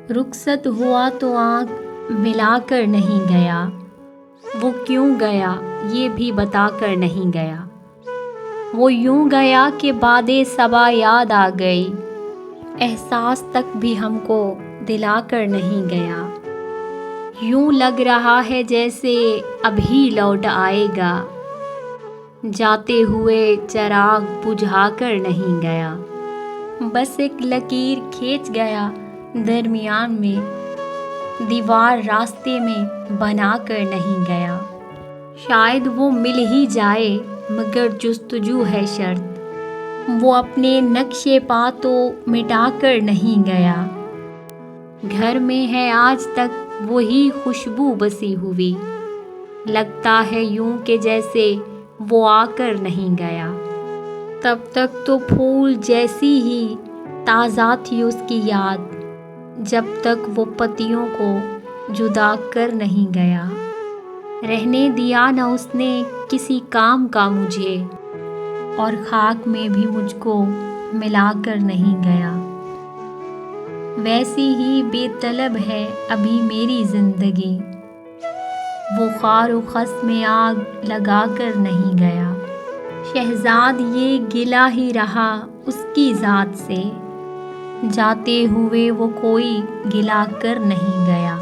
رخصت ہوا تو آنکھ ملا کر نہیں گیا، وہ کیوں گیا یہ بھی بتا کر نہیں گیا۔ وہ یوں گیا کہ بعد صبا یاد آ گئی، احساس تک بھی ہم کو دلا کر نہیں گیا۔ یوں لگ رہا ہے جیسے ابھی لوٹ آئے گا، جاتے ہوئے چراغ بجھا کر نہیں گیا۔ بس ایک لکیر کھینچ گیا درمیان میں، دیوار راستے میں بنا کر نہیں گیا۔ شاید وہ مل ہی جائے مگر جستجو ہے شرط، وہ اپنے نقش پا تو مٹا کر نہیں گیا۔ گھر میں ہے آج تک وہی خوشبو بسی ہوئی، لگتا ہے یوں کہ جیسے وہ آ کر نہیں گیا۔ تب تک تو پھول جیسی ہی تازہ تھی اس کی یاد، جب تک وہ پتیوں کو جدا کر نہیں گیا۔ رہنے دیا نہ اس نے کسی کام کا مجھے، اور خاک میں بھی مجھ کو ملا کر نہیں گیا۔ ویسی ہی بے طلب ہے ابھی میری زندگی، وہ خار و خس میں آگ لگا کر نہیں گیا۔ شہزاد یہ گلہ ہی رہا اس کی ذات سے، جاتے ہوئے وہ کوئی گلہ کر نہیں گیا۔